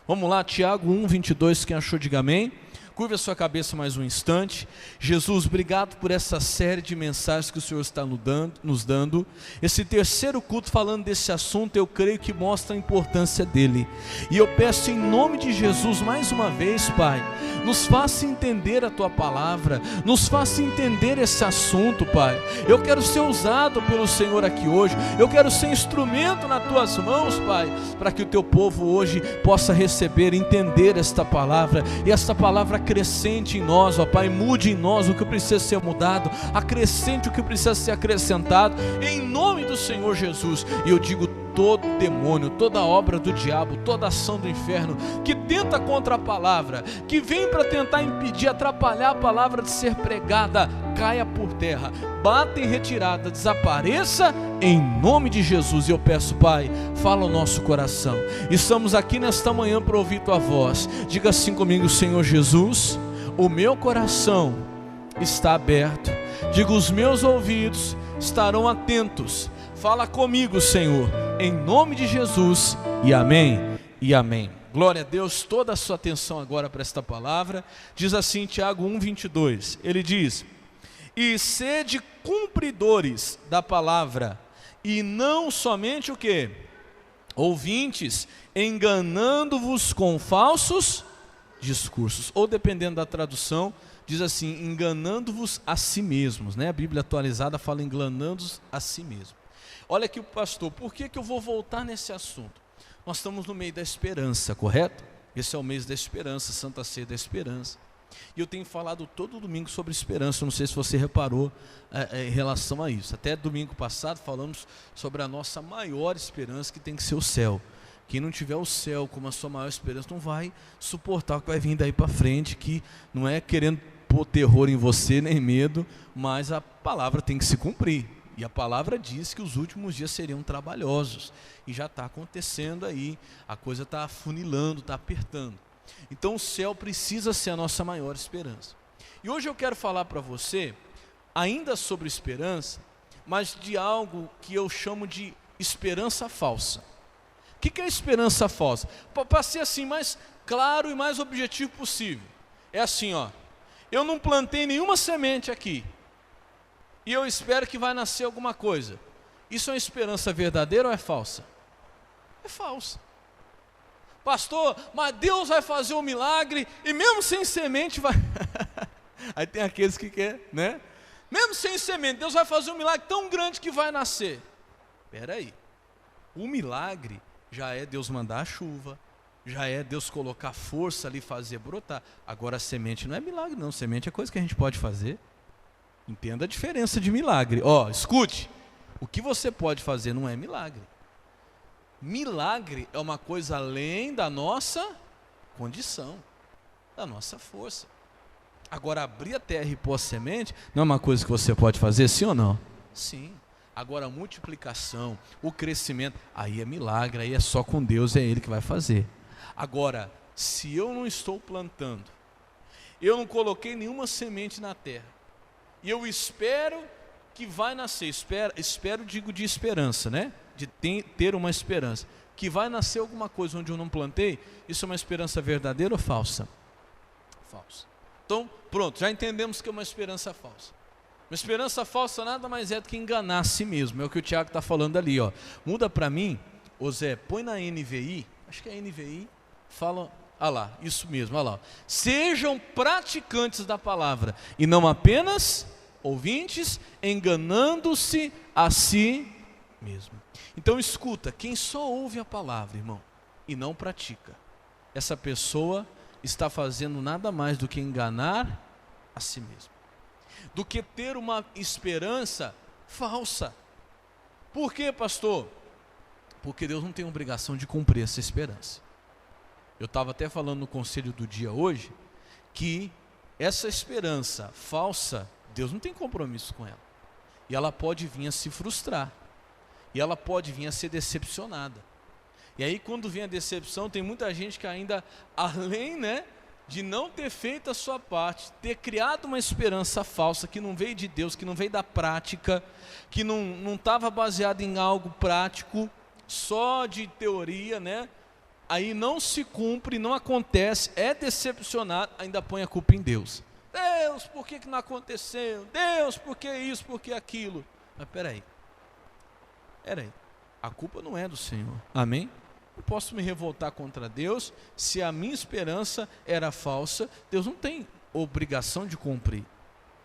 Vamos lá, Tiago 1:22, quem achou diga amém. Curva a sua cabeça mais um instante. Jesus, obrigado por essa série de mensagens que o Senhor está nos dando. Esse terceiro culto falando desse assunto, eu creio que mostra a importância dele. E eu peço em nome de Jesus, mais uma vez, Pai, nos faça entender a Tua palavra, nos faça entender esse assunto, Pai. Eu quero ser usado pelo Senhor aqui hoje, eu quero ser instrumento nas Tuas mãos, Pai, para que o Teu povo hoje possa receber, entender esta palavra, e esta palavra acrescente em nós, ó Pai, mude em nós o que precisa ser mudado, acrescente o que precisa ser acrescentado, em nome do Senhor Jesus. E eu digo, todo demônio, toda obra do diabo, toda ação do inferno que tenta contra a palavra, que vem para tentar impedir, atrapalhar a palavra de ser pregada, caia por terra, bata em retirada, desapareça em nome de Jesus. E eu peço, Pai, fala o nosso coração. Estamos aqui nesta manhã para ouvir Tua voz. Diga assim comigo: Senhor Jesus, o meu coração está aberto. Diga, os meus ouvidos estarão atentos. Fala comigo, Senhor, em nome de Jesus, e amém, e amém. Glória a Deus. Toda a sua atenção agora para esta palavra. Diz assim Tiago 1:22, ele diz: e sede cumpridores da palavra, e não somente o quê? Ouvintes, enganando-vos com falsos discursos. Ou dependendo da tradução, diz assim, enganando-vos a si mesmos, né? A Bíblia atualizada fala enganando-vos a si mesmos. Olha aqui o pastor, por que eu vou voltar nesse assunto? Nós estamos no meio da esperança, correto? Esse é o mês da esperança, Santa Ceia da Esperança. E eu tenho falado todo domingo sobre esperança, não sei se você reparou em relação a isso. Até domingo passado falamos sobre a nossa maior esperança, que tem que ser o céu. Quem não tiver o céu como a sua maior esperança não vai suportar o que vai vir daí para frente, que não é querendo pôr terror em você, nem medo, mas a palavra tem que se cumprir. E a palavra diz que os últimos dias seriam trabalhosos. E já está acontecendo aí, a coisa está afunilando, está apertando. Então o céu precisa ser a nossa maior esperança. E hoje eu quero falar para você, ainda sobre esperança, mas de algo que eu chamo de esperança falsa. O que é esperança falsa? Para ser assim mais claro e mais objetivo possível. É assim, ó, eu não plantei nenhuma semente aqui, e eu espero que vai nascer alguma coisa. Isso é uma esperança verdadeira ou é falsa? É falsa. Pastor, mas Deus vai fazer um milagre e mesmo sem semente vai... Aí tem aqueles que querem, né? Mesmo sem semente, Deus vai fazer um milagre tão grande que vai nascer. Espera aí. O milagre já é Deus mandar a chuva, já é Deus colocar força ali, fazer brotar. Agora a semente não é milagre não, semente é coisa que a gente pode fazer. Entenda a diferença de milagre. Ó, escute, o que você pode fazer não é milagre. Milagre é uma coisa além da nossa condição, da nossa força. Agora, abrir a terra e pôr a semente, não é uma coisa que você pode fazer, sim ou não? Sim. Agora, a multiplicação, o crescimento, aí é milagre, aí é só com Deus, é Ele que vai fazer. Agora, se eu não estou plantando, eu não coloquei nenhuma semente na terra, e eu espero que vai nascer, espero digo de esperança, né? De ter uma esperança, que vai nascer alguma coisa onde eu não plantei, isso é uma esperança verdadeira ou falsa? Falsa. Então, pronto, já entendemos que é uma esperança falsa. Uma esperança falsa nada mais é do que enganar a si mesmo, é o que o Tiago está falando ali, ó. Muda para mim, ô Zé, põe na NVI, acho que é NVI, fala... Ah lá, isso mesmo, olha lá. Sejam praticantes da palavra e não apenas ouvintes, enganando-se a si mesmo. Então escuta, quem só ouve a palavra, irmão, e não pratica, essa pessoa está fazendo nada mais do que enganar a si mesmo, do que ter uma esperança falsa. Por quê, pastor? Porque Deus não tem obrigação de cumprir essa esperança. Eu estava até falando no conselho do dia hoje, que essa esperança falsa, Deus não tem compromisso com ela. E ela pode vir a se frustrar. E ela pode vir a ser decepcionada. E aí quando vem a decepção, tem muita gente que ainda, além, né, de não ter feito a sua parte, ter criado uma esperança falsa, que não veio de Deus, que não veio da prática, que não estava baseada em algo prático, só de teoria, né? aí não se cumpre, não acontece, é decepcionado, ainda põe a culpa em Deus. Deus, por que não aconteceu? Deus, por que isso, por que aquilo? Mas peraí, a culpa não é do Senhor, amém? Eu posso me revoltar contra Deus, se a minha esperança era falsa, Deus não tem obrigação de cumprir.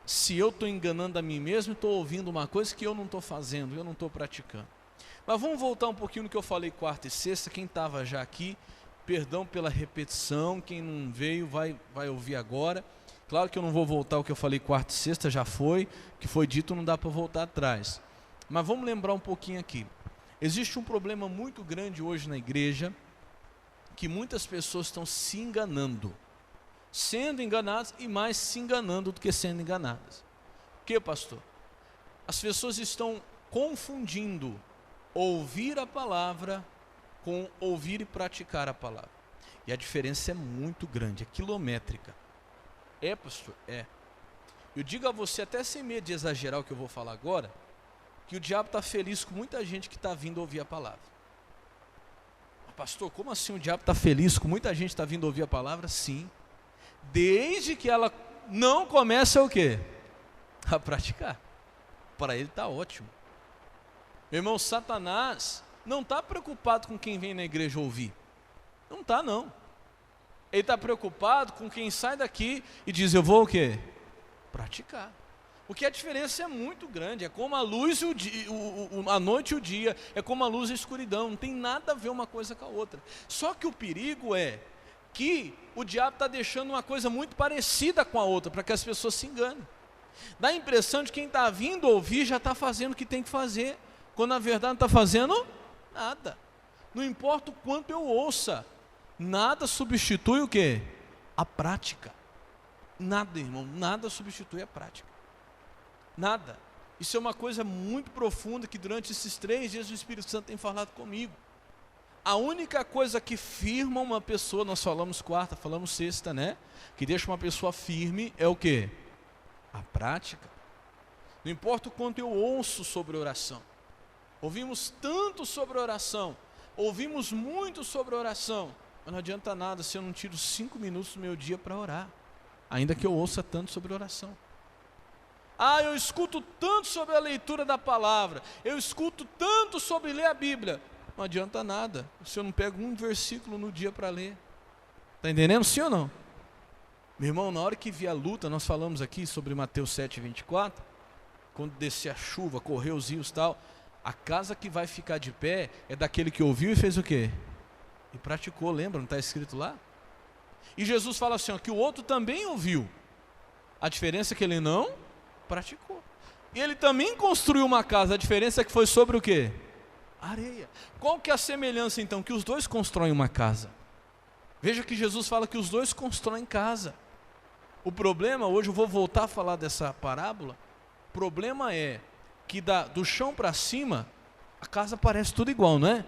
Se eu estou enganando a mim mesmo, estou ouvindo uma coisa que eu não estou fazendo, eu não estou praticando. Mas vamos voltar um pouquinho no que eu falei quarta e sexta. Quem estava já aqui, perdão pela repetição, quem não veio vai ouvir agora. Claro que eu não vou voltar ao que eu falei quarta e sexta, já foi, o que foi dito não dá para voltar atrás. Mas vamos lembrar um pouquinho aqui. Existe um problema muito grande hoje na igreja, que muitas pessoas estão se enganando, sendo enganadas e mais se enganando do que sendo enganadas. Por quê, pastor? As pessoas estão confundindo ouvir a palavra com ouvir e praticar a palavra. E a diferença é muito grande, é quilométrica. É, pastor? É. Eu digo a você, até sem medo de exagerar o que eu vou falar agora, que o diabo está feliz com muita gente que está vindo ouvir a palavra. Pastor, como assim o diabo está feliz com muita gente que está vindo ouvir a palavra? Sim. Desde que ela não comece o quê? A praticar. Para ele está ótimo. Meu irmão, Satanás não está preocupado com quem vem na igreja ouvir. Não está, não. Ele está preocupado com quem sai daqui e diz, eu vou o quê? Praticar. Porque a diferença é muito grande, é como a luz e o dia, a noite e o dia, é como a luz e a escuridão, não tem nada a ver uma coisa com a outra. Só que o perigo é que o diabo está deixando uma coisa muito parecida com a outra, para que as pessoas se enganem. Dá a impressão de quem está vindo ouvir já está fazendo o que tem que fazer, quando na verdade não está fazendo nada. Não importa o quanto eu ouça, nada substitui o quê? A prática. Nada, irmão, nada substitui a prática. Nada. Isso é uma coisa muito profunda que durante esses 3 dias o Espírito Santo tem falado comigo. A única coisa que firma uma pessoa, nós falamos quarta, falamos sexta, né? Que deixa uma pessoa firme é o quê? A prática. Não importa o quanto eu ouço sobre oração. Ouvimos tanto sobre oração, ouvimos muito sobre oração, mas não adianta nada se eu não tiro 5 minutos do meu dia para orar, ainda que eu ouça tanto sobre oração. Ah, eu escuto tanto sobre a leitura da palavra, eu escuto tanto sobre ler a Bíblia. Não adianta nada, se eu não pego um versículo no dia para ler. Está entendendo, sim ou não? Meu irmão, na hora que vi a luta, nós falamos aqui sobre Mateus 7:24, quando descer a chuva, correr os rios e tal, a casa que vai ficar de pé é daquele que ouviu e fez o quê? E praticou, lembra? Não está escrito lá? E Jesus fala assim, ó, que o outro também ouviu. A diferença é que ele não praticou. E ele também construiu uma casa, a diferença é que foi sobre o quê? Areia. Qual que é a semelhança então? Que os dois constroem uma casa. Veja que Jesus fala que os dois constroem casa. O problema, hoje eu vou voltar a falar dessa parábola, o problema é que do chão para cima, a casa parece tudo igual, não é?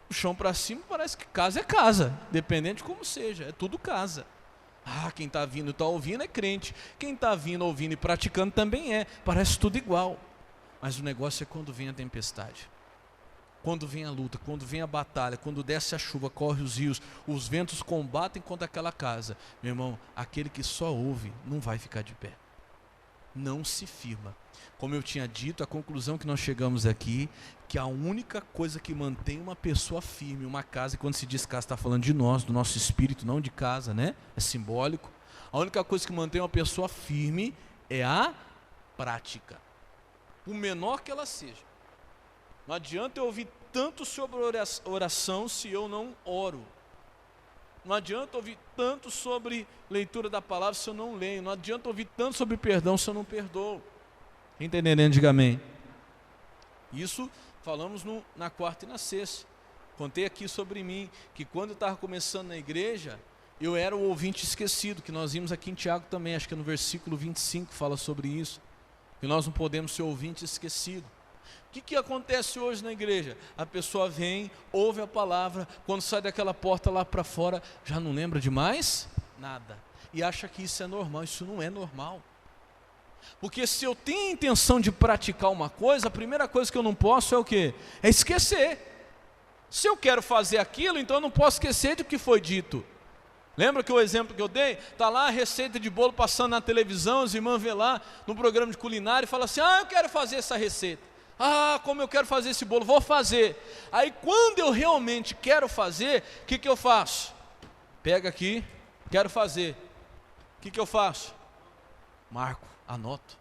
Do chão para cima parece que casa é casa, dependendo de como seja, é tudo casa. Ah, quem está vindo e está ouvindo é crente, quem está vindo, ouvindo e praticando também é, parece tudo igual. Mas o negócio é quando vem a tempestade, quando vem a luta, quando vem a batalha, quando desce a chuva, corre os rios, os ventos combatem contra aquela casa. Meu irmão, aquele que só ouve não vai ficar de pé, não se firma. Como eu tinha dito, a conclusão que nós chegamos aqui, que a única coisa que mantém uma pessoa firme, uma casa, e quando se diz casa, está falando de nós, do nosso espírito, não de casa, né? É simbólico. A única coisa que mantém uma pessoa firme é a prática, por menor que ela seja. Não adianta eu ouvir tanto sobre oração se eu não oro. Não adianta ouvir tanto sobre leitura da palavra se eu não leio. Não adianta ouvir tanto sobre perdão se eu não perdoo. Entendendo? Diga amém. Isso falamos na quarta e na sexta. Contei aqui sobre mim, que quando eu estava começando na igreja, eu era o ouvinte esquecido, que nós vimos aqui em Tiago também, acho que é no versículo 25 fala sobre isso, que nós não podemos ser ouvinte esquecido. O que acontece hoje na igreja? A pessoa vem, ouve a palavra, quando sai daquela porta lá para fora, já não lembra de mais nada, e acha que isso é normal. Isso não é normal. Porque se eu tenho a intenção de praticar uma coisa, a primeira coisa que eu não posso é o quê? É esquecer. Se eu quero fazer aquilo, então eu não posso esquecer do que foi dito. Lembra que o exemplo que eu dei? Está lá a receita de bolo passando na televisão, as irmãs vê lá no programa de culinária e falam assim, eu quero fazer essa receita. Como eu quero fazer esse bolo, vou fazer. Aí quando eu realmente quero fazer, o que eu faço? Pega aqui, quero fazer. O que eu faço? Marco, anoto.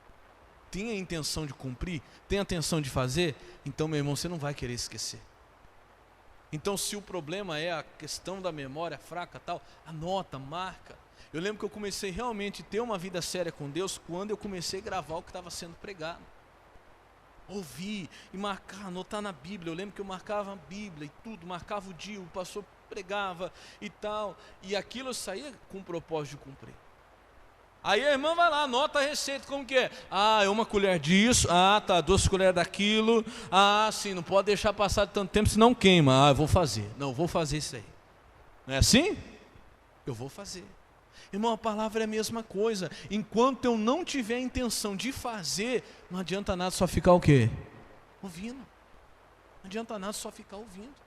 Tem a intenção de cumprir? Tem a intenção de fazer? Então, meu irmão, você não vai querer esquecer. Então, se o problema é a questão da memória fraca tal, anota, marca. Eu lembro que eu comecei realmente a ter uma vida séria com Deus quando eu comecei a gravar o que estava sendo pregado. Ouvir e marcar, anotar na Bíblia. Eu lembro que eu marcava a Bíblia e tudo, marcava o dia, o pastor pregava e tal. E aquilo eu saía com o propósito de cumprir. Aí a irmã vai lá, anota a receita, como que é? É uma colher disso, tá, 2 colheres daquilo, sim, não pode deixar passar tanto tempo, senão queima. Eu vou fazer, não, vou fazer isso aí. Não é assim? Eu vou fazer. Irmão, a palavra é a mesma coisa. Enquanto eu não tiver a intenção de fazer, não adianta nada só ficar o quê? Ouvindo. Não adianta nada só ficar ouvindo.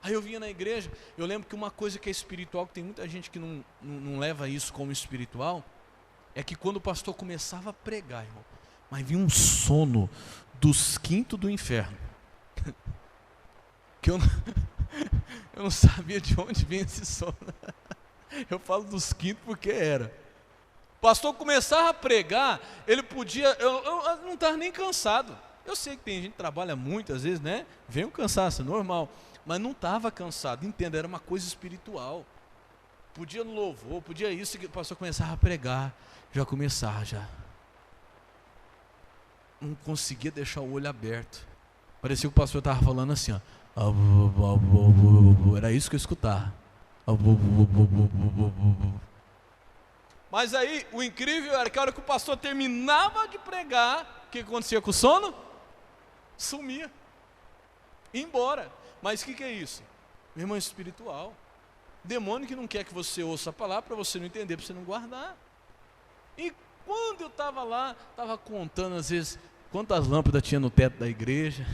Aí eu vinha na igreja, eu lembro que uma coisa que é espiritual, que tem muita gente que não leva isso como espiritual, é que quando o pastor começava a pregar, irmão, mas vinha um sono dos quintos do inferno, que eu não sabia de onde vinha esse sono. Eu falo dos quintos porque era. O pastor começava a pregar, ele podia, eu não estava nem cansado. Eu sei que tem gente que trabalha muito, às vezes, né? Vem um cansaço, normal. Mas não estava cansado, entenda, era uma coisa espiritual. Podia no louvor, podia isso, que o pastor começava a pregar, já começava, já. Não conseguia deixar o olho aberto. Parecia que o pastor estava falando assim, ó. Era isso que eu escutava. Mas aí, o incrível era que a hora que o pastor terminava de pregar, o que acontecia com o sono? Sumia. Ia embora. Mas o que é isso? Meu irmão, espiritual. Demônio que não quer que você ouça a palavra para você não entender, para você não guardar. E quando eu estava lá, estava contando às vezes quantas lâmpadas tinha no teto da igreja,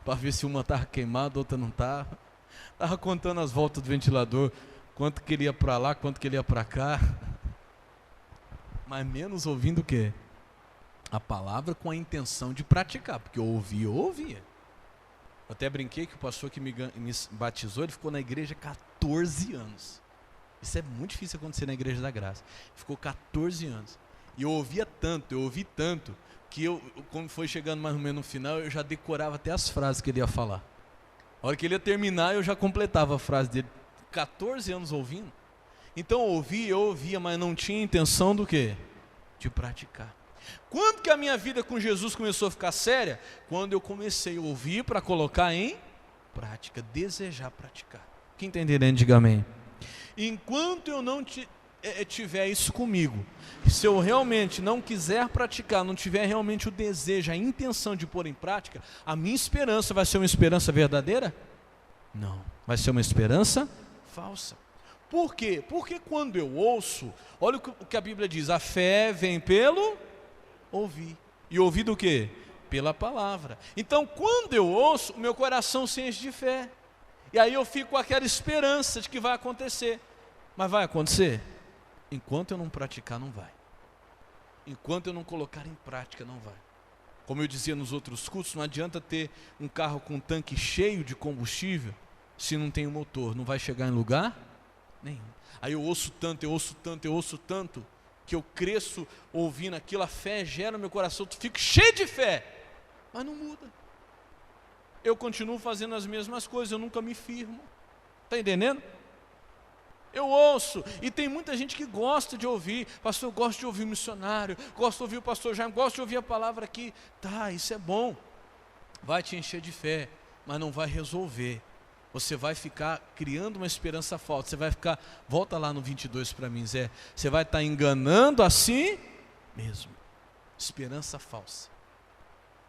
para ver se uma estava queimada, outra não estava. Estava contando as voltas do ventilador, quanto que ele ia para lá, quanto que ele ia para cá. Mas menos ouvindo o quê? A palavra com a intenção de praticar, porque eu ouvia. Eu até brinquei que o pastor que me batizou, ele ficou na igreja 14 anos. Isso é muito difícil acontecer na Igreja da Graça. Ficou 14 anos. E eu ouvi tanto, que eu, como foi chegando mais ou menos no final, eu já decorava até as frases que ele ia falar. A hora que ele ia terminar, eu já completava a frase dele. 14 anos ouvindo. Então eu ouvia, mas não tinha intenção do quê? De praticar. Quando que a minha vida com Jesus começou a ficar séria? Quando eu comecei a ouvir para colocar em prática, desejar praticar. Quem está entendendo, diga amém. Enquanto eu não tiver isso comigo, se eu realmente não quiser praticar, não tiver realmente o desejo, a intenção de pôr em prática, a minha esperança vai ser uma esperança verdadeira? Não, vai ser uma esperança falsa. Por quê? Porque quando eu ouço, olha o que a Bíblia diz, a fé vem pelo ouvir. E ouvir do quê? Pela palavra. Então, quando eu ouço, o meu coração se enche de fé. E aí eu fico com aquela esperança de que vai acontecer. Mas vai acontecer? Enquanto eu não praticar, não vai. Enquanto eu não colocar em prática, não vai. Como eu dizia nos outros cultos, não adianta ter um carro com um tanque cheio de combustível se não tem um motor. Não vai chegar em lugar nenhum. Aí eu ouço tanto, que eu cresço ouvindo aquilo, a fé gera no meu coração, eu fico cheio de fé, mas não muda. Eu continuo fazendo as mesmas coisas, eu nunca me firmo. Está entendendo? Eu ouço, e tem muita gente que gosta de ouvir, pastor, eu gosto de ouvir o missionário, gosto de ouvir o pastor Jaime, gosto de ouvir a palavra aqui. Tá, isso é bom, vai te encher de fé, mas não vai resolver. Você vai ficar criando uma esperança falsa. Você vai ficar, volta lá no 22 para mim, Zé. Você vai estar enganando a si mesmo. Esperança falsa.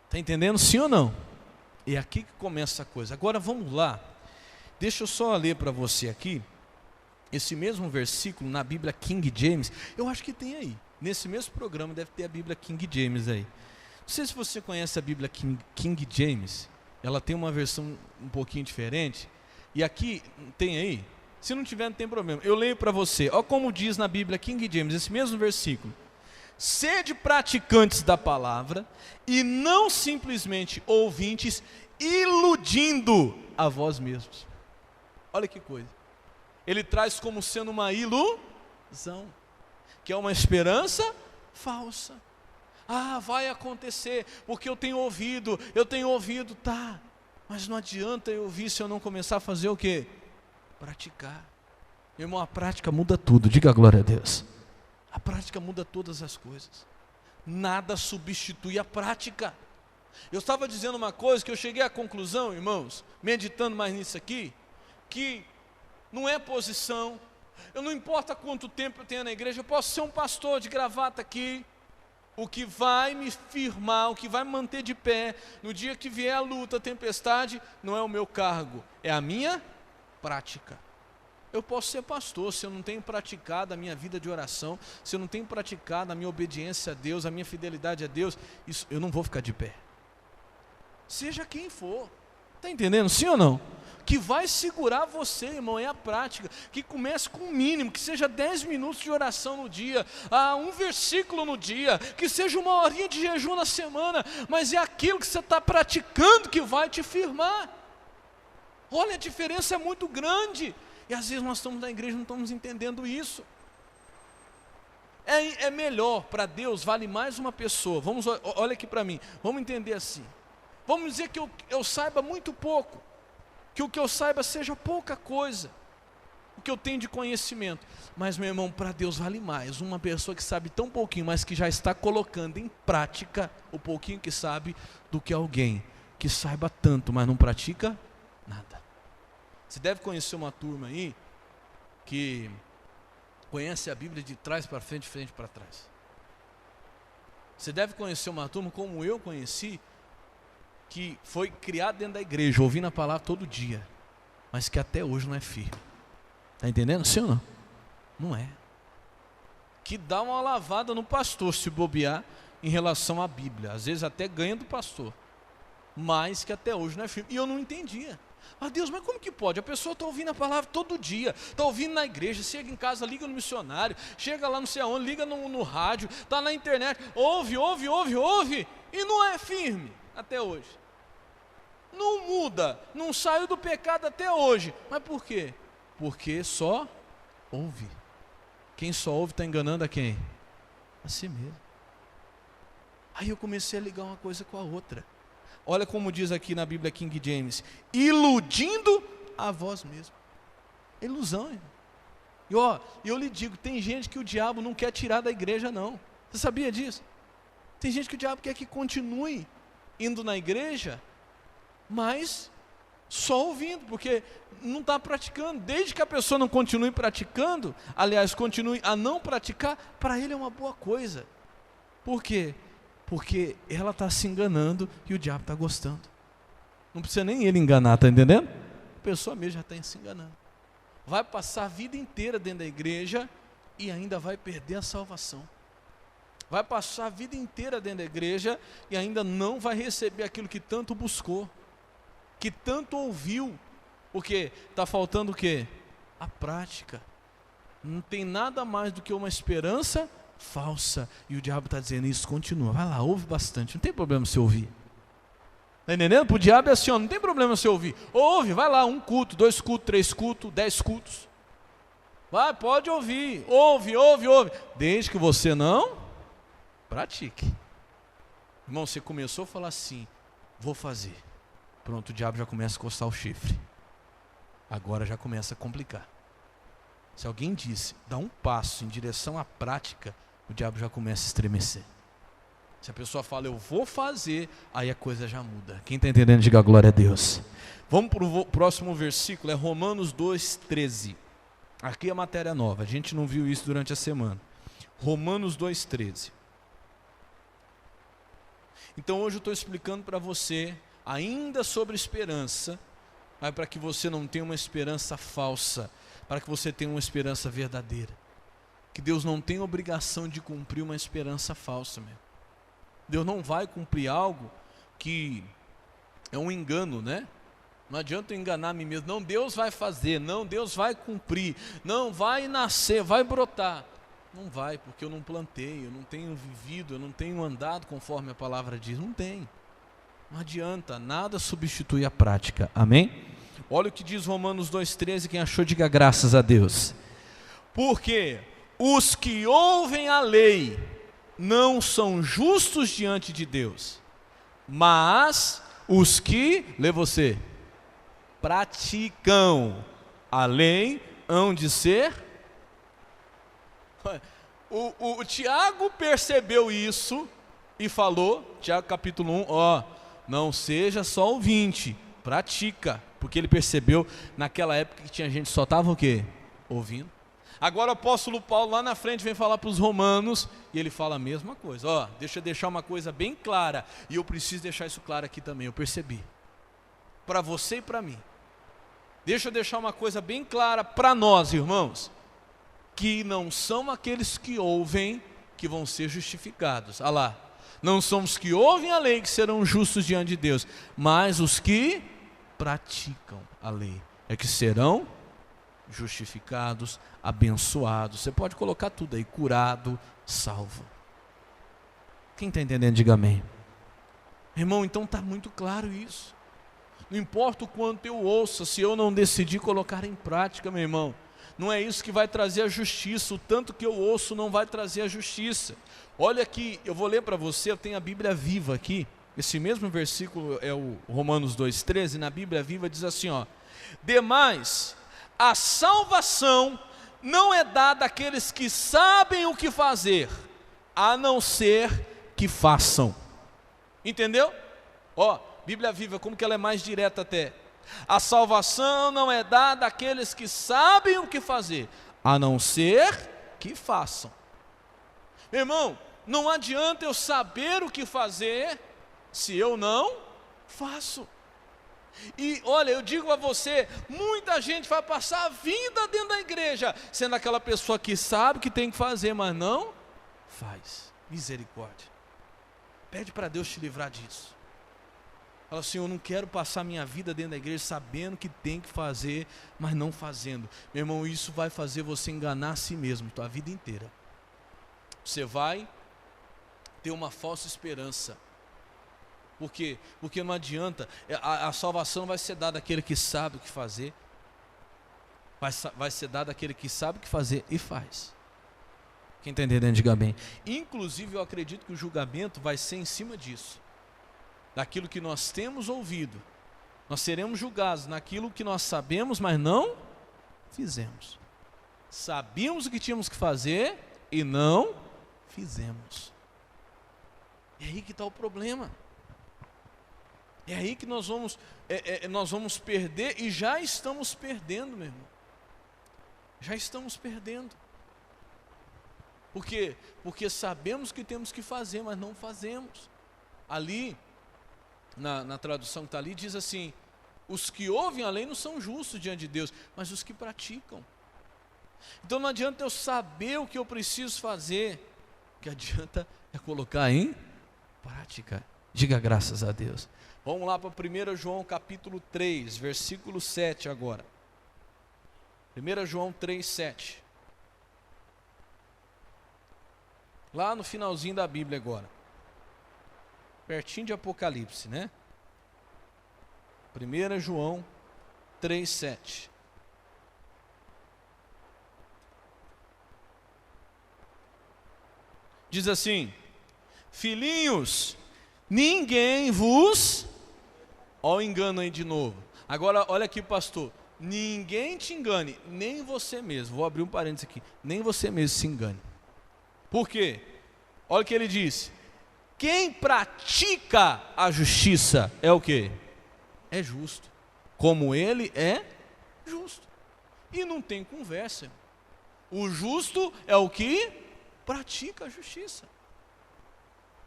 Está entendendo, sim ou não? É aqui que começa a coisa. Agora vamos lá. Deixa eu só ler para você aqui. Esse mesmo versículo na Bíblia King James. Eu acho que tem aí. Nesse mesmo programa deve ter a Bíblia King James aí. Não sei se você conhece a Bíblia King James. ela tem uma versão um pouquinho diferente. E aqui, tem aí? Se não tiver, não tem problema. Eu leio para você. Olha como diz na Bíblia King James, esse mesmo versículo. Sede praticantes da palavra e não simplesmente ouvintes, iludindo a vós mesmos. Olha que coisa. Ele traz como sendo uma ilusão, que é uma esperança falsa. Ah, vai acontecer, porque eu tenho ouvido, tá. Mas não adianta eu ouvir se eu não começar a fazer o quê? Praticar. Meu irmão, a prática muda tudo, diga glória a Deus. A prática muda todas as coisas. Nada substitui a prática. Eu estava dizendo uma coisa que eu cheguei à conclusão, irmãos, meditando mais nisso aqui, que não é posição. Eu não importa quanto tempo eu tenho na igreja, eu posso ser um pastor de gravata aqui. O que vai me firmar, o que vai me manter de pé, no dia que vier a luta, a tempestade, não é o meu cargo, é a minha prática. Eu posso ser pastor, se eu não tenho praticado a minha vida de oração, se eu não tenho praticado a minha obediência a Deus, a minha fidelidade a Deus, isso, eu não vou ficar de pé. Seja quem for, está entendendo, sim ou não? Que vai segurar você, irmão, é a prática, que comece com o mínimo, que seja 10 minutos de oração no dia, um versículo no dia, que seja uma horinha de jejum na semana, mas é aquilo que você está praticando que vai te firmar. Olha, a diferença é muito grande, e às vezes nós estamos na igreja e não estamos entendendo isso. É melhor para Deus, vale mais uma pessoa, olha aqui para mim, vamos entender assim, vamos dizer que eu saiba muito pouco, que o que eu saiba seja pouca coisa, o que eu tenho de conhecimento, mas meu irmão, para Deus vale mais uma pessoa que sabe tão pouquinho, mas que já está colocando em prática o pouquinho que sabe, do que alguém que saiba tanto, mas não pratica nada. Você deve conhecer uma turma aí, que conhece a Bíblia de trás para frente, de frente para trás. Você deve conhecer uma turma como eu conheci, que foi criado dentro da igreja, ouvindo a palavra todo dia, mas que até hoje não é firme. Está entendendo, sim ou não? Não é. Que dá uma lavada no pastor, se bobear, em relação à Bíblia. Às vezes até ganha do pastor, mas que até hoje não é firme. E eu não entendia. Deus, mas como que pode? A pessoa está ouvindo a palavra todo dia, está ouvindo na igreja, chega em casa, liga no missionário, chega lá não sei aonde, liga no rádio, está na internet, ouve, e não é firme até hoje. Não muda, não saiu do pecado até hoje. Mas por quê? Porque só ouve. Quem só ouve está enganando a quem? A si mesmo. Aí eu comecei a ligar uma coisa com a outra. Olha como diz aqui na Bíblia King James: iludindo a vós mesmo. Ilusão, irmão. E eu lhe digo, tem gente que o diabo não quer tirar da igreja não. Você sabia disso? Tem gente que o diabo quer que continue indo na igreja, mas só ouvindo, porque não está praticando. Desde que a pessoa não continue praticando, aliás, continue a não praticar, para ele é uma boa coisa. Por quê? Porque ela está se enganando e o diabo está gostando. Não precisa nem ele enganar, está entendendo? A pessoa mesmo já está se enganando. Vai passar a vida inteira dentro da igreja e ainda vai perder a salvação. Vai passar a vida inteira dentro da igreja e ainda não vai receber aquilo que tanto buscou, que tanto ouviu. Porque está faltando o quê? A prática. Não tem nada mais do que uma esperança falsa. E o diabo está dizendo isso, continua. Vai lá, ouve bastante. Não tem problema você ouvir. Está entendendo? Para o diabo é assim, não tem problema você ouvir. Ouve, vai lá, 1 culto, 2 cultos, 3 cultos, 10 cultos. Vai, pode ouvir. Ouve. Desde que você não pratique. Irmão, você começou a falar assim, vou fazer. Pronto, o diabo já começa a coçar o chifre. Agora já começa a complicar. Se alguém disse, dá um passo em direção à prática, o diabo já começa a estremecer. Se a pessoa fala, eu vou fazer, aí a coisa já muda. Quem está entendendo, diga glória a Deus. Vamos para o próximo versículo, é Romanos 2,13. Aqui é a matéria nova, a gente não viu isso durante a semana. Romanos 2,13. Então hoje eu estou explicando para você, ainda sobre esperança, mas para que você não tenha uma esperança falsa, para que você tenha uma esperança verdadeira. Que Deus não tem obrigação de cumprir uma esperança falsa mesmo. Deus não vai cumprir algo que É um engano, né? Não adianta eu enganar a mim mesmo. Não, Deus vai fazer. Não, Deus vai cumprir. Não, vai nascer, vai brotar. Não vai, porque eu não plantei, eu não tenho vivido, eu não tenho andado conforme a palavra diz. Não tem. Não adianta, nada substitui a prática. Amém? Olha o que diz Romanos 2,13, quem achou diga graças a Deus. Porque os que ouvem a lei não são justos diante de Deus, mas os que, lê você, praticam a lei hão de ser. O Tiago percebeu isso e falou, Tiago capítulo 1, não seja só ouvinte, pratica, porque ele percebeu naquela época que tinha gente que só estava o quê? Ouvindo. Agora o apóstolo Paulo lá na frente vem falar para os romanos e ele fala a mesma coisa. Deixa eu deixar uma coisa bem clara, e eu preciso deixar isso claro aqui também, eu percebi, para você e para mim. Deixa eu deixar uma coisa bem clara para nós, irmãos, que não são aqueles que ouvem que vão ser justificados. Olha lá, não são os que ouvem a lei que serão justos diante de Deus, mas os que praticam a lei é que serão justificados, abençoados. Você pode colocar tudo aí, curado, salvo. Quem está entendendo, diga amém. Irmão, então está muito claro isso. Não importa o quanto eu ouça, se eu não decidir colocar em prática, meu irmão, não é isso que vai trazer a justiça. O tanto que eu ouço não vai trazer a justiça. Olha aqui, eu vou ler para você, eu tenho a Bíblia Viva aqui. Esse mesmo versículo é o Romanos 2,13, na Bíblia Viva diz assim, demais, a salvação não é dada àqueles que sabem o que fazer, a não ser que façam. Entendeu? Bíblia Viva, como que ela é mais direta até. A salvação não é dada àqueles que sabem o que fazer, a não ser que façam. Meu irmão, não adianta eu saber o que fazer se eu não faço. E olha, eu digo a você, muita gente vai passar a vida dentro da igreja sendo aquela pessoa que sabe que tem que fazer, mas não faz. Misericórdia. Pede para Deus te livrar disso. Fala assim, eu não quero passar minha vida dentro da igreja sabendo que tem que fazer, mas não fazendo. Meu irmão, isso vai fazer você enganar a si mesmo, tua vida inteira. Você vai ter uma falsa esperança. Por quê? Porque não adianta, a salvação vai ser dada àquele que sabe o que fazer, vai ser dada àquele que sabe o que fazer e faz. Quem está entendendo, diga bem. Inclusive eu acredito que o julgamento vai ser em cima disso. Daquilo que nós temos ouvido, nós seremos julgados naquilo que nós sabemos, mas não fizemos. Sabíamos o que tínhamos que fazer e não fizemos. É aí que está o problema. É aí que nós vamos perder, e já estamos perdendo, meu irmão. Já estamos perdendo. Por quê? Porque sabemos que temos que fazer, mas não fazemos. Ali, na tradução que está ali, diz assim, os que ouvem a lei não são justos diante de Deus, mas os que praticam. Então não adianta eu saber o que eu preciso fazer, o que adianta é colocar em prática. Diga graças a Deus. Vamos lá para 1 João capítulo 3, versículo 7 agora. 1 João 3, 7. Lá no finalzinho da Bíblia agora. Pertinho de Apocalipse, né? 1 João 3, 7. Diz assim, filhinhos, ninguém vos... Olha o engano aí de novo. Agora olha aqui, pastor, ninguém te engane, nem você mesmo. Vou abrir um parênteses aqui, nem você mesmo se engane. Por quê? Olha o que ele disse. Quem pratica a justiça é o quê? É justo, como ele é justo. E não tem conversa. O justo é o que pratica a justiça.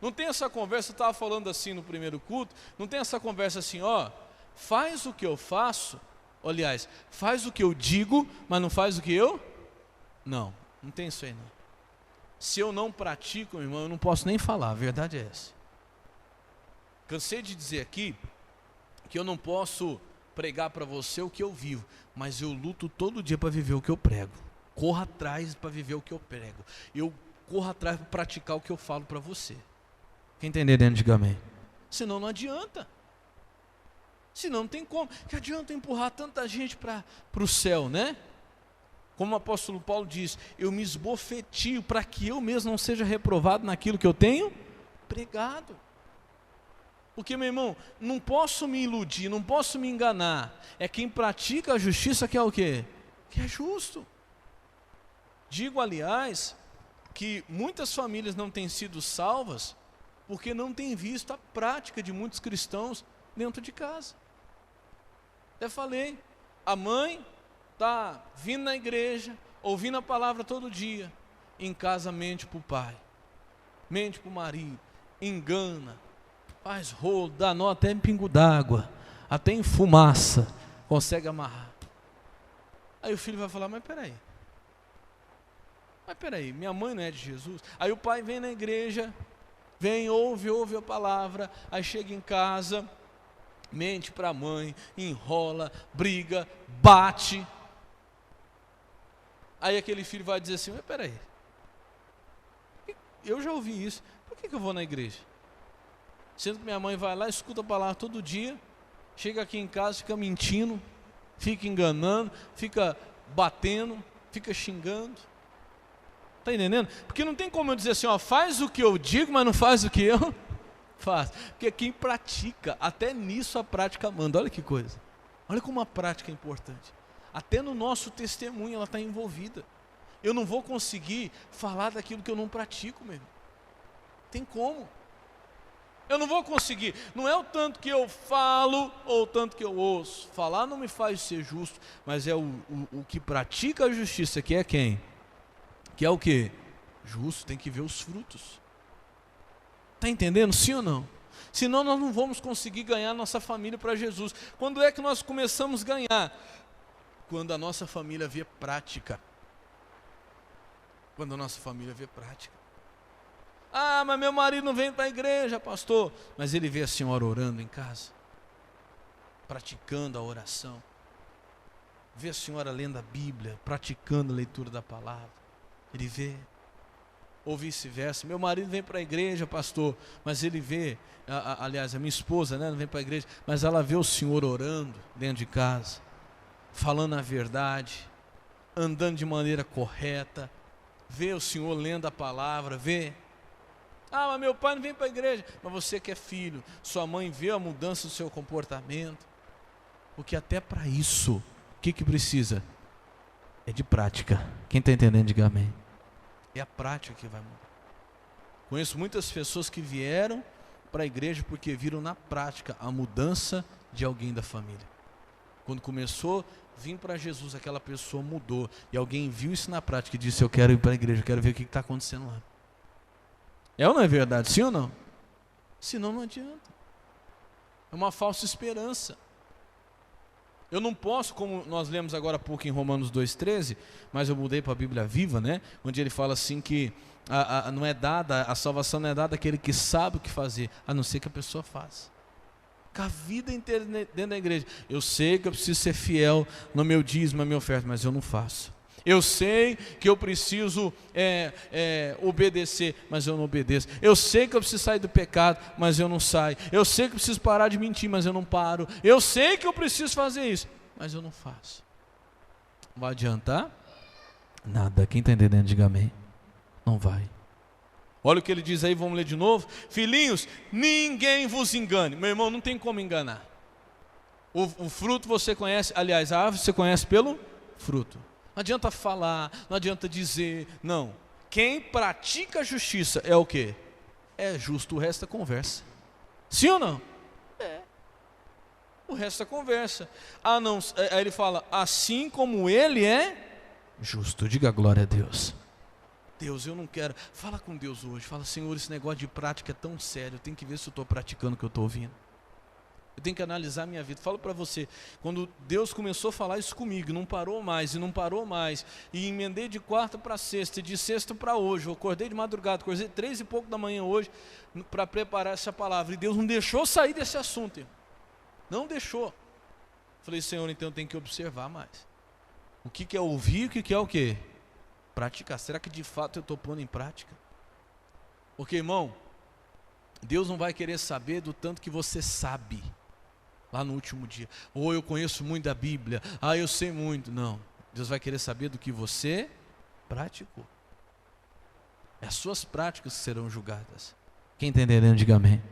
Não tem essa conversa, eu estava falando assim no primeiro culto, não tem essa conversa assim, faz o que eu faço, aliás, faz o que eu digo, mas não faz o que eu... Não tem isso aí não. Se eu não pratico, meu irmão, eu não posso nem falar, a verdade é essa. Cansei de dizer aqui, que eu não posso pregar para você o que eu vivo, mas eu luto todo dia para viver o que eu prego. Corro atrás para viver o que eu prego. Eu corro atrás para praticar o que eu falo para você. Quem está entendendo, diga amém. Senão não adianta. Senão não tem como. Que adianta empurrar tanta gente para o céu, né? Como o apóstolo Paulo diz, eu me esbofetio para que eu mesmo não seja reprovado naquilo que eu tenho pregado. Porque, meu irmão, não posso me iludir, não posso me enganar. É quem pratica a justiça que é o quê? Que é justo. Digo, aliás, que muitas famílias não têm sido salvas porque não têm visto a prática de muitos cristãos dentro de casa. Até falei, a mãe está vindo na igreja, ouvindo a palavra todo dia, em casa mente para o pai, mente para o marido, engana, faz rolo, dá nó até em pingo d'água, até em fumaça, consegue amarrar. Aí o filho vai falar, mas peraí, minha mãe não é de Jesus? Aí o pai vem na igreja, vem, ouve a palavra, aí chega em casa, mente para a mãe, enrola, briga, bate. Aí aquele filho vai dizer assim, mas peraí, eu já ouvi isso, por que eu vou na igreja? Sendo que minha mãe vai lá, escuta a palavra todo dia, chega aqui em casa, fica mentindo, fica enganando, fica batendo, fica xingando. Está entendendo? Porque não tem como eu dizer assim, ó, faz o que eu digo, mas não faz o que eu faço. Porque quem pratica, até nisso a prática manda. Olha que coisa. Olha como a prática é importante. Até no nosso testemunho ela está envolvida. Eu não vou conseguir falar daquilo que eu não pratico, meu irmão. Tem como. Eu não vou conseguir, não é o tanto que eu falo ou o tanto que eu ouço. Falar não me faz ser justo, mas é o que pratica a justiça, que é quem? Que é o que? Justo, tem que ver os frutos. Está entendendo? Sim ou não? Senão nós não vamos conseguir ganhar nossa família para Jesus. Quando é que nós começamos a ganhar? Quando a nossa família vê prática. Quando a nossa família vê prática. Ah, mas meu marido não vem para a igreja, pastor. Mas ele vê a senhora orando em casa, praticando a oração. Vê a senhora lendo a Bíblia, praticando a leitura da palavra. Ele vê. Ou vice-versa. Meu marido vem para a igreja, pastor, mas ele vê, aliás, a minha esposa, né, não vem para a igreja, mas ela vê o senhor orando dentro de casa, falando a verdade, andando de maneira correta, vê o senhor lendo a palavra, vê. Ah, mas meu pai não vem para a igreja. Mas você que é filho, sua mãe vê a mudança do seu comportamento. Porque até para isso, o que precisa? É de prática. Quem está entendendo, diga amém. É a prática que vai mudar. Conheço muitas pessoas que vieram para a igreja porque viram na prática a mudança de alguém da família. Quando começou a vir para Jesus, aquela pessoa mudou. E alguém viu isso na prática e disse, eu quero ir para a igreja, eu quero ver o que está acontecendo lá. É ou não é verdade? Sim ou não? Senão não adianta. É uma falsa esperança. Eu não posso, como nós lemos agora há pouco em Romanos 2,13, mas eu mudei para a Bíblia Viva, né? Onde ele fala assim que não é dada, a salvação não é dada àquele que sabe o que fazer, a não ser que a pessoa faça. Com a vida inteira dentro da igreja. Eu sei que eu preciso ser fiel no meu dízimo, na minha oferta, mas eu não faço. Eu sei que eu preciso obedecer, mas eu não obedeço. Eu sei que eu preciso sair do pecado, mas eu não saio. Eu sei que eu preciso parar de mentir, mas eu não paro. Eu sei que eu preciso fazer isso, mas eu não faço. Vai adiantar? Nada. Quem está entendendo, diga amém. Não vai. Olha o que ele diz aí, vamos ler de novo. Filhinhos, ninguém vos engane. Meu irmão, não tem como enganar. O fruto você conhece, aliás, a árvore você conhece pelo fruto. Não adianta falar, não adianta dizer, não. Quem pratica a justiça é o quê? É justo, o resto é conversa. Sim ou não? É. O resto é conversa. Ah, não, aí ele fala, assim como ele é justo. Diga glória a Deus. Deus, eu não quero. Fala com Deus hoje. Fala, Senhor, esse negócio de prática é tão sério. Eu tenho que ver se eu estou praticando o que eu estou ouvindo. Eu tenho que analisar a minha vida. Falo para você, quando Deus começou a falar isso comigo, não parou mais, e emendei de quarta para sexta, e de sexta para hoje, eu acordei de madrugada, acordei 3 e pouco da manhã hoje, para preparar essa palavra, e Deus não deixou sair desse assunto, irmão. Não deixou. Falei, Senhor, então tem que observar mais. O que é ouvir e o que é o quê? Praticar. Será que de fato eu estou pondo em prática? Porque, irmão, Deus não vai querer saber do tanto que você sabe lá no último dia. Ou eu conheço muito da Bíblia, eu sei muito. Não, Deus vai querer saber do que você praticou. É as suas práticas que serão julgadas. Quem está entendendo, diga amém.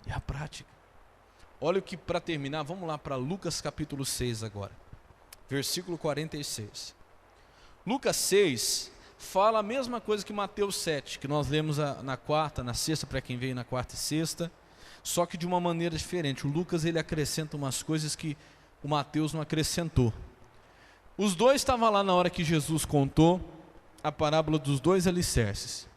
É a prática. Olha o que, para terminar, vamos lá para Lucas capítulo 6 agora. Versículo 46. Lucas 6 fala a mesma coisa que Mateus 7, que nós lemos na quarta, na sexta, para quem veio na quarta e sexta, só que de uma maneira diferente. O Lucas, ele acrescenta umas coisas que o Mateus não acrescentou. Os dois estavam lá na hora que Jesus contou a parábola dos dois alicerces.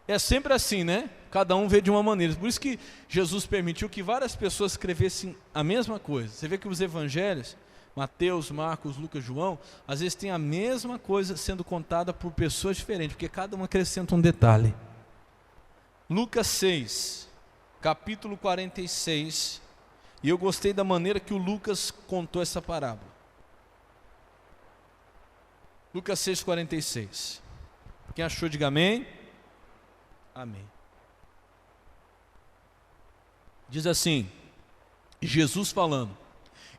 É sempre assim, né? Cada um vê de uma maneira. Por isso que Jesus permitiu que várias pessoas escrevessem a mesma coisa. Você vê que os evangelhos, Mateus, Marcos, Lucas, João, às vezes tem a mesma coisa sendo contada por pessoas diferentes, porque cada um acrescenta um detalhe. Lucas 6, capítulo 46, e eu gostei da maneira que o Lucas contou essa parábola. Lucas 6, 46. Quem achou, diga amém. Amém. Diz assim, Jesus falando: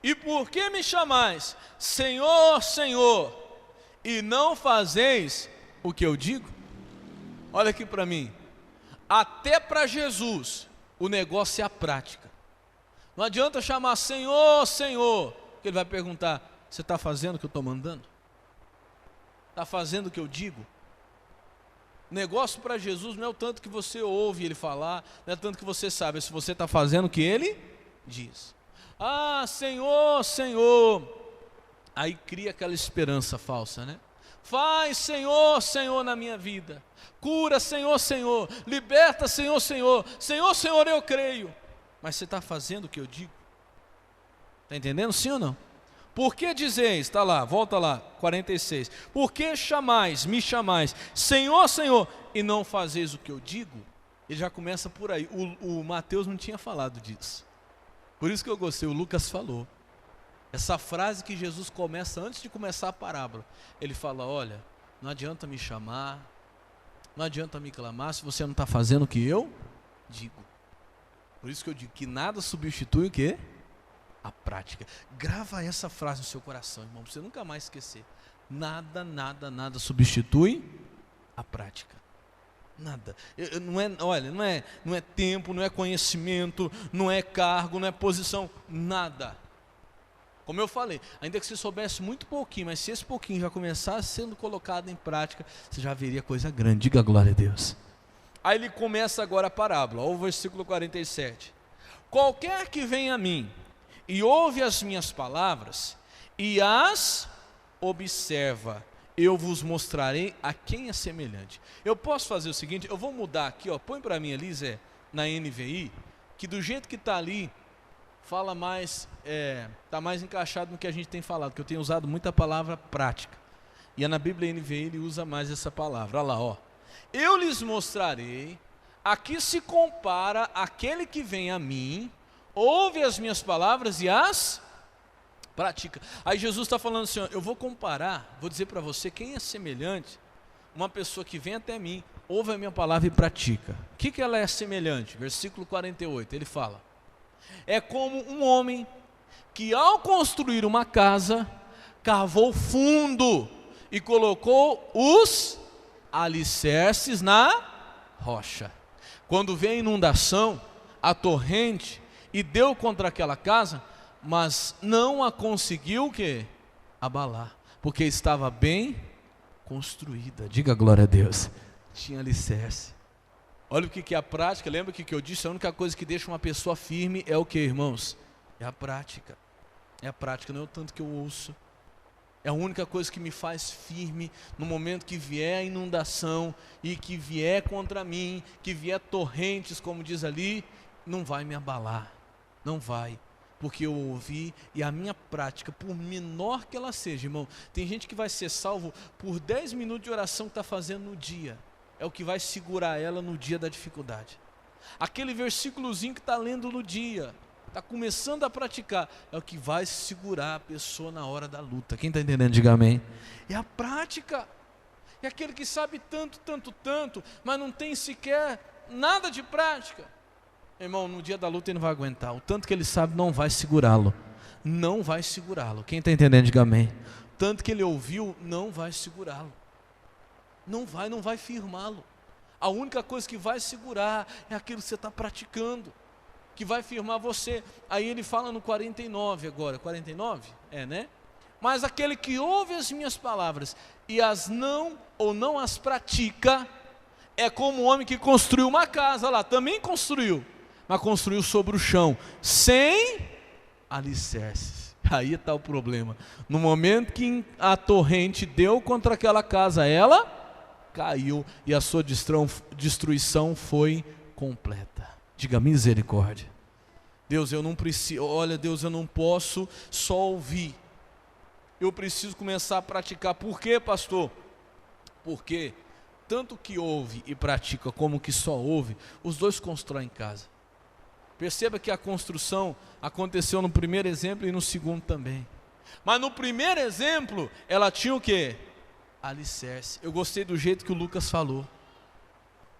e por que me chamais Senhor, Senhor, e não fazeis o que eu digo? Olha aqui para mim, até para Jesus o negócio é a prática. Não adianta chamar Senhor, Senhor, que ele vai perguntar: você está fazendo o que eu estou mandando? Está fazendo o que eu digo? O negócio para Jesus não é o tanto que você ouve ele falar, não é o tanto que você sabe, é se você está fazendo o que ele diz. Senhor, Senhor, aí cria aquela esperança falsa, né? Faz, Senhor, Senhor, na minha vida. Cura, Senhor, Senhor. Liberta, Senhor, Senhor. Senhor, Senhor, eu creio. Mas você está fazendo o que eu digo? Está entendendo, sim ou não? Por que dizeis, está lá, volta lá, 46. Por que me chamais, Senhor, Senhor, e não fazeis o que eu digo? Ele já começa por aí. O Mateus não tinha falado disso. Por isso que eu gostei, o Lucas falou. Essa frase que Jesus começa antes de começar a parábola. Ele fala: olha, não adianta me chamar, não adianta me clamar se você não está fazendo o que eu digo. Por isso que eu digo que nada substitui o quê? A prática. Grava essa frase no seu coração, irmão, para você nunca mais esquecer. Nada, nada, nada substitui a prática. Nada. Não é tempo, não é conhecimento, não é cargo, não é posição, nada. Como eu falei, ainda que você soubesse muito pouquinho, mas se esse pouquinho já começasse sendo colocado em prática, você já veria coisa grande. Diga glória a Deus. Aí ele começa agora a parábola, olha o versículo 47. Qualquer que venha a mim e ouve as minhas palavras e as observa, eu vos mostrarei a quem é semelhante. Eu posso fazer o seguinte, eu vou mudar aqui, põe para mim ali, Zé, na NVI, que do jeito que está ali, fala mais, está mais encaixado no que a gente tem falado, que eu tenho usado muita palavra prática, e na Bíblia NVI ele usa mais essa palavra. Olha lá, eu lhes mostrarei a que se compara aquele que vem a mim, ouve as minhas palavras e as pratica. Aí Jesus está falando assim, eu vou comparar, vou dizer para você quem é semelhante, uma pessoa que vem até mim, ouve a minha palavra e pratica. O que ela é semelhante? Versículo 48, ele fala: é como um homem que ao construir uma casa, cavou fundo e colocou os alicerces na rocha. Quando veio a inundação, a torrente, e deu contra aquela casa, mas não a conseguiu o quê? Abalar, porque estava bem construída. Diga glória a Deus. Tinha alicerce. Olha o que é a prática. Lembra que eu disse? A única coisa que deixa uma pessoa firme é o que, irmãos? É a prática. É a prática, não é o tanto que eu ouço. É a única coisa que me faz firme no momento que vier a inundação e que vier contra mim, que vier torrentes, como diz ali, não vai me abalar. Não vai, porque eu ouvi, e a minha prática, por menor que ela seja, irmão, tem gente que vai ser salvo por 10 minutos de oração que está fazendo no dia, é o que vai segurar ela no dia da dificuldade. Aquele versículozinho que está lendo no dia, está começando a praticar, é o que vai segurar a pessoa na hora da luta. Quem está entendendo, diga amém. É a prática. É aquele que sabe tanto, tanto, tanto, mas não tem sequer nada de prática. Irmão, no dia da luta ele não vai aguentar. O tanto que ele sabe não vai segurá-lo. Não vai segurá-lo. Quem está entendendo, diga amém. O tanto que ele ouviu não vai segurá-lo. Não vai firmá-lo. A única coisa que vai segurar é aquilo que você está praticando, que vai firmar você. Aí ele fala no 49 agora. 49? É, né? Mas aquele que ouve as minhas palavras e as não as pratica, é como um homem que construiu uma casa lá, também construiu, mas construiu sobre o chão, sem alicerces. Aí está o problema. No momento que a torrente deu contra aquela casa, ela caiu e a sua destruição foi completa. Diga misericórdia. Deus, eu não preciso, olha Deus, eu não posso só ouvir. Eu preciso começar a praticar. Por quê, pastor? Porque tanto que ouve e pratica como que só ouve, os dois constroem casa. Perceba que a construção aconteceu no primeiro exemplo e no segundo também. Mas no primeiro exemplo, ela tinha o quê? Alicerce. Eu gostei do jeito que o Lucas falou.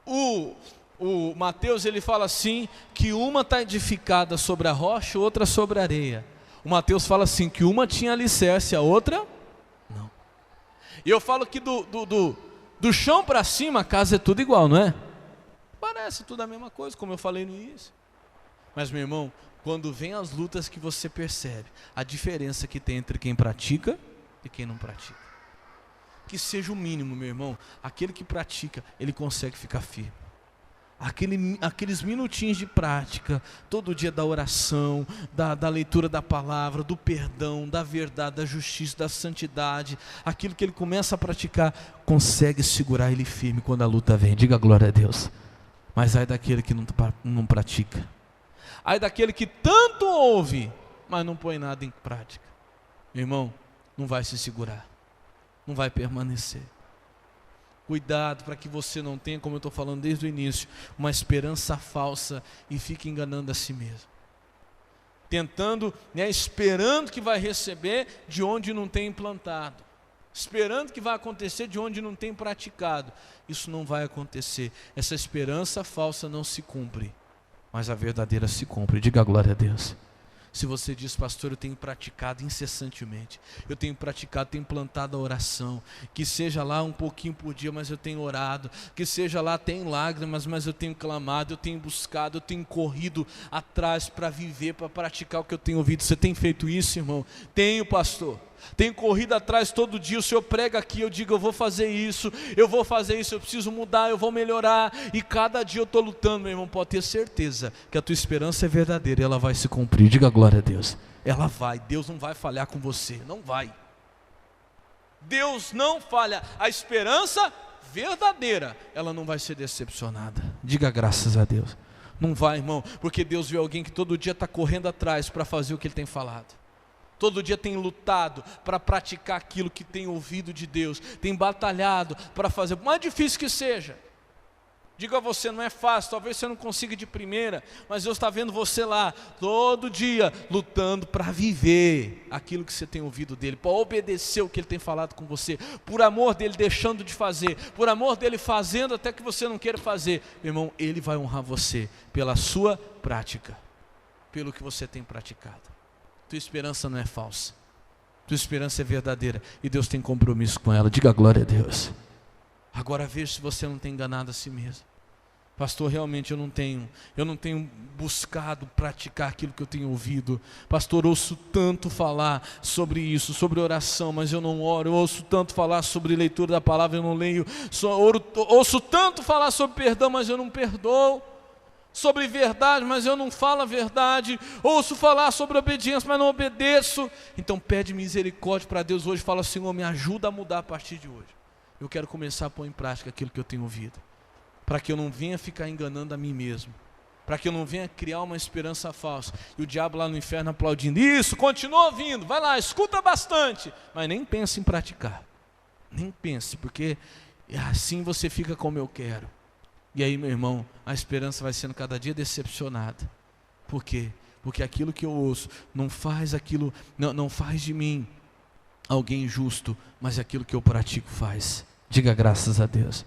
O Mateus, ele fala assim, que uma está edificada sobre a rocha, outra sobre a areia. O Mateus fala assim, que uma tinha alicerce, a outra não. E eu falo que do chão para cima a casa é tudo igual, não é? Parece tudo a mesma coisa, como eu falei no início. Mas meu irmão, quando vem as lutas que você percebe a diferença que tem entre quem pratica e quem não pratica. Que seja o mínimo, meu irmão. Aquele que pratica, ele consegue ficar firme. Aqueles minutinhos de prática, todo dia da oração, da leitura da palavra, do perdão, da verdade, da justiça, da santidade, aquilo que ele começa a praticar, consegue segurar ele firme quando a luta vem. Diga glória a Deus. Mas ai daquele que não pratica. Ai daquele que tanto ouve, mas não põe nada em prática. Meu irmão, não vai se segurar, não vai permanecer. Cuidado para que você não tenha, como eu estou falando desde o início, uma esperança falsa e fique enganando a si mesmo. Tentando, esperando que vai receber de onde não tem implantado. Esperando que vai acontecer de onde não tem praticado. Isso não vai acontecer. Essa esperança falsa não se cumpre, mas a verdadeira se cumpre. Diga glória a Deus. Se você diz, pastor, eu tenho praticado incessantemente, eu tenho praticado, tenho plantado a oração, que seja lá um pouquinho por dia, mas eu tenho orado, que seja lá, tem lágrimas, mas eu tenho clamado, eu tenho buscado, eu tenho corrido atrás para viver, para praticar o que eu tenho ouvido. Você tem feito isso, irmão? Tenho, pastor. Tenho corrido atrás todo dia, o Senhor prega aqui, eu digo, eu vou fazer isso, eu preciso mudar, eu vou melhorar, e cada dia eu estou lutando, meu irmão. Pode ter certeza que a tua esperança é verdadeira e ela vai se cumprir. Diga glória a Deus. Ela vai, Deus não vai falhar com você, não vai. Deus não falha, a esperança verdadeira, ela não vai ser decepcionada. Diga graças a Deus. Não vai, irmão, porque Deus vê alguém que todo dia está correndo atrás para fazer o que Ele tem falado. Todo dia tem lutado para praticar aquilo que tem ouvido de Deus, tem batalhado para fazer, por mais difícil que seja. Digo a você, não é fácil, talvez você não consiga de primeira, mas Deus está vendo você lá, todo dia, lutando para viver aquilo que você tem ouvido dEle, para obedecer o que Ele tem falado com você, por amor dEle deixando de fazer, por amor dEle fazendo até que você não queira fazer. Meu irmão, Ele vai honrar você pela sua prática, pelo que você tem praticado. Tua esperança não é falsa, tua esperança é verdadeira e Deus tem compromisso com ela. Diga glória a Deus. Agora veja se você não tem enganado a si mesmo. Pastor, realmente eu não tenho buscado praticar aquilo que eu tenho ouvido. Pastor, ouço tanto falar sobre isso, sobre oração, mas eu não oro. Eu ouço tanto falar sobre leitura da palavra, eu não leio. Ouço tanto falar sobre perdão, mas eu não perdoo. Sobre verdade, mas eu não falo a verdade. Ouço falar sobre obediência, mas não obedeço. Então pede misericórdia para Deus hoje. Fala, Senhor, me ajuda a mudar a partir de hoje. Eu quero começar a pôr em prática aquilo que eu tenho ouvido, para que eu não venha ficar enganando a mim mesmo, para que eu não venha criar uma esperança falsa, e o diabo lá no inferno aplaudindo. Isso, continua ouvindo, vai lá, escuta bastante, mas nem pense em praticar. Nem pense, porque assim você fica como eu quero. E aí, meu irmão, a esperança vai sendo cada dia decepcionada. Por quê? porque aquilo que eu ouço não faz aquilo, não faz de mim alguém justo, mas aquilo que eu pratico faz. Diga graças a Deus.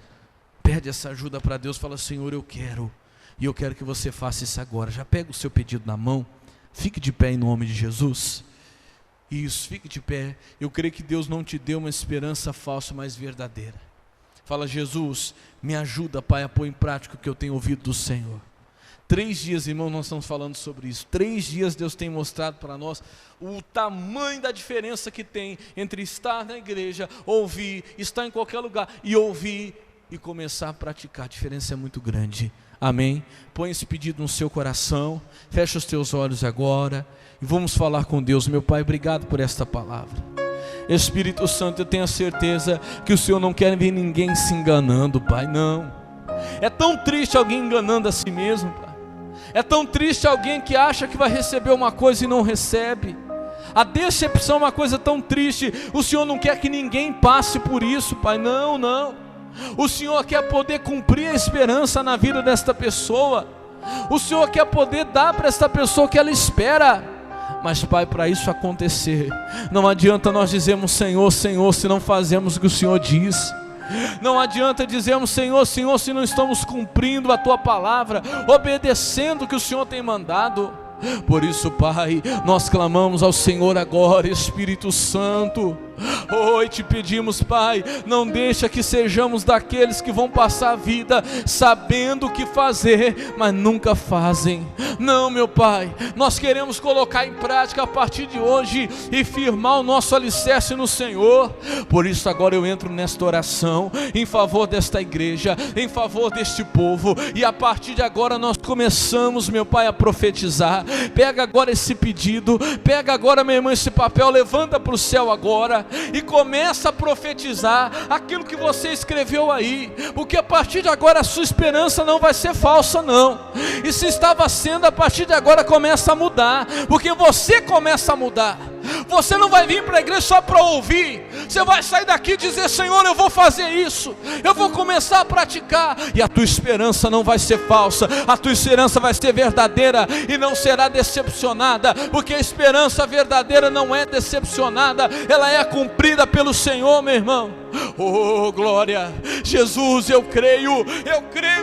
Pede essa ajuda para Deus, fala: Senhor, eu quero, e eu quero que você faça isso agora. Já pega o seu pedido na mão, fique de pé em nome de Jesus. Isso, fique de pé. Eu creio que Deus não te deu uma esperança falsa, mas verdadeira. Fala: Jesus, me ajuda, Pai, a pôr em prática o que eu tenho ouvido do Senhor. 3 dias, irmão, nós estamos falando sobre isso. 3 dias Deus tem mostrado para nós o tamanho da diferença que tem entre estar na igreja, ouvir, estar em qualquer lugar e ouvir e começar a praticar. A diferença é muito grande. Amém? Põe esse pedido no seu coração, fecha os teus olhos agora e vamos falar com Deus. Meu Pai, obrigado por esta palavra. Espírito Santo, eu tenho a certeza que o Senhor não quer ver ninguém se enganando, Pai, não. É tão triste alguém enganando a si mesmo, Pai. É tão triste alguém que acha que vai receber uma coisa e não recebe. A decepção é uma coisa tão triste. O Senhor não quer que ninguém passe por isso, Pai, não, não. O Senhor quer poder cumprir a esperança na vida desta pessoa. O Senhor quer poder dar para esta pessoa o que ela espera. Mas, Pai, para isso acontecer, não adianta nós dizermos Senhor, Senhor, se não fazemos o que o Senhor diz. Não adianta dizermos Senhor, Senhor, se não estamos cumprindo a Tua palavra, obedecendo o que o Senhor tem mandado. Por isso, Pai, nós clamamos ao Senhor agora, Espírito Santo. Oi, te pedimos, Pai, não deixa que sejamos daqueles que vão passar a vida sabendo o que fazer, mas nunca fazem. Não, meu Pai, nós queremos colocar em prática a partir de hoje e firmar o nosso alicerce no Senhor. Por isso agora eu entro nesta oração em favor desta igreja, em favor deste povo, e a partir de agora nós começamos, meu Pai, a profetizar. Pega agora esse pedido, pega agora, meu irmão, esse papel, levanta para o céu agora e começa a profetizar aquilo que você escreveu aí, porque a partir de agora a sua esperança não vai ser falsa, não. E se estava sendo, a partir de agora começa a mudar, porque você começa a mudar. Você não vai vir para a igreja só para ouvir. Você vai sair daqui e dizer: Senhor, eu vou fazer isso, eu vou começar a praticar. E a tua esperança não vai ser falsa, a tua esperança vai ser verdadeira e não será decepcionada, porque a esperança verdadeira não é decepcionada, ela é cumprida pelo Senhor, meu irmão. Oh, glória, Jesus, eu creio,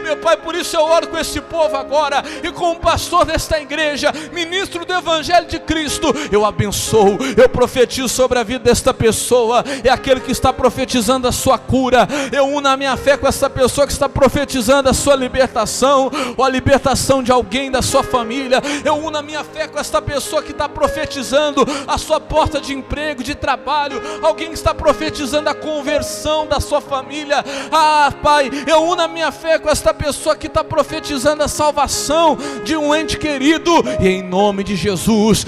meu Pai. Por isso eu oro com esse povo agora e com o pastor desta igreja, ministro do Evangelho de Cristo. Eu abençoo, eu profetizo sobre a vida desta pessoa. É aquele que está profetizando a sua cura. Eu uno a minha fé com essa pessoa que está profetizando a sua libertação, ou a libertação de alguém da sua família. Eu uno a minha fé com esta pessoa que está profetizando a sua porta de emprego, de trabalho. Alguém que está profetizando a conversão da sua família. Ah, Pai, eu uno a minha fé com esta pessoa que está profetizando a salvação de um ente querido. E em nome de Jesus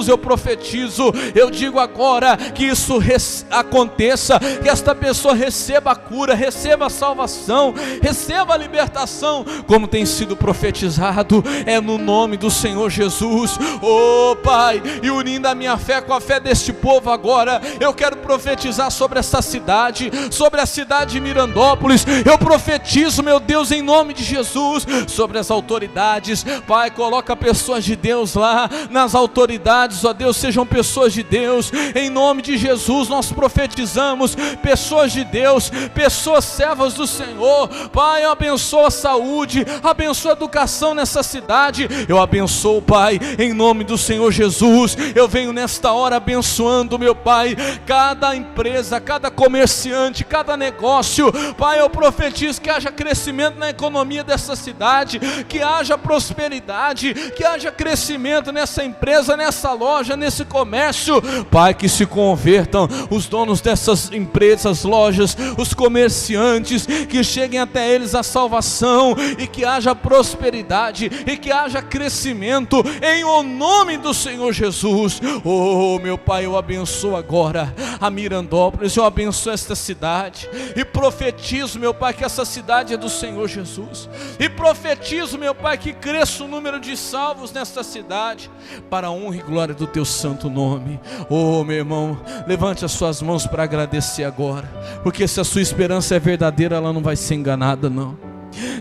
eu profetizo, eu digo agora que isso aconteça, que esta pessoa receba a cura, receba a salvação, receba a libertação, como tem sido profetizado, é no nome do Senhor Jesus. Oh, Pai, e unindo a minha fé com a fé deste povo agora, eu quero profetizar sobre essa cidade, sobre a cidade de Mirandópolis. Eu profetizo, meu Deus, em nome de Jesus, sobre as autoridades. Pai, coloca pessoas de Deus lá nas autoridades, ó Deus, sejam pessoas de Deus, em nome de Jesus. Nós profetizamos pessoas de Deus, pessoas servas do Senhor. Pai, eu abençoo a saúde, abençoo a educação nessa cidade. Eu abençoo, Pai, em nome do Senhor Jesus. Eu venho nesta hora abençoando, meu Pai, cada empresa, cada comerciante, cada negócio. Pai, eu profetizo que haja crescimento na economia dessa cidade, que haja prosperidade, que haja crescimento nessa empresa, nessa loja, nesse comércio. Pai, que se convertam os donos dessas empresas, lojas, os comerciantes, que cheguem até eles a salvação, e que haja prosperidade, e que haja crescimento, em o nome do Senhor Jesus. Oh, meu Pai, eu abençoo agora a Mirandópolis, eu abençoo esta cidade, e profetizo, meu Pai, que essa cidade é do Senhor Jesus, e profetizo, meu Pai, que cresça o número de salvos nesta cidade, para a honra e glória do teu santo nome. Oh, meu irmão, levante as suas mãos para agradecer agora, porque se a sua esperança é verdadeira, ela não vai ser enganada, não.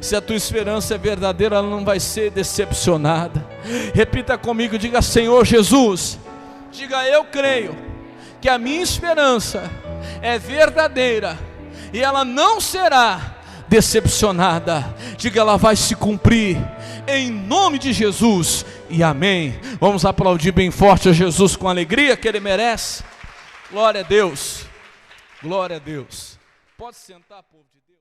Se a tua esperança é verdadeira, ela não vai ser decepcionada. Repita comigo, diga: Senhor Jesus. Diga: eu creio que a minha esperança é verdadeira e ela não será decepcionada. Diga: ela vai se cumprir em nome de Jesus, e amém. Vamos aplaudir bem forte a Jesus com alegria que Ele merece. Glória a Deus, glória a Deus. Pode sentar, povo de Deus.